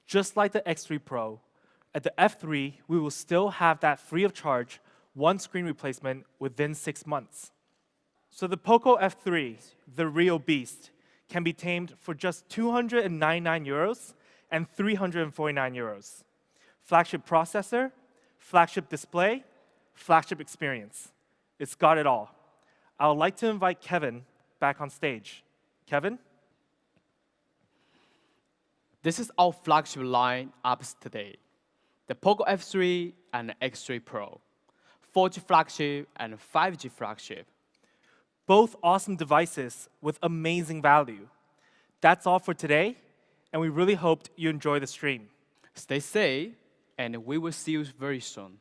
Just like the X3 Pro, at the F3, we will still have that free of charge one screen replacement within 6 months. So the POCO F3, the real beast, can be tamed for just 299 euros and 349 euros. Flagship processor, flagship display, flagship experience. It's got it all. I would like to invite Kevin back on stage. Kevin? This is our flagship lineups today. The POCO F3 and X3 Pro, 4G flagship and 5G flagship. Both awesome devices with amazing value. That's all for today, and we really hoped you enjoy the stream. Stay safe, and we will see you very soon.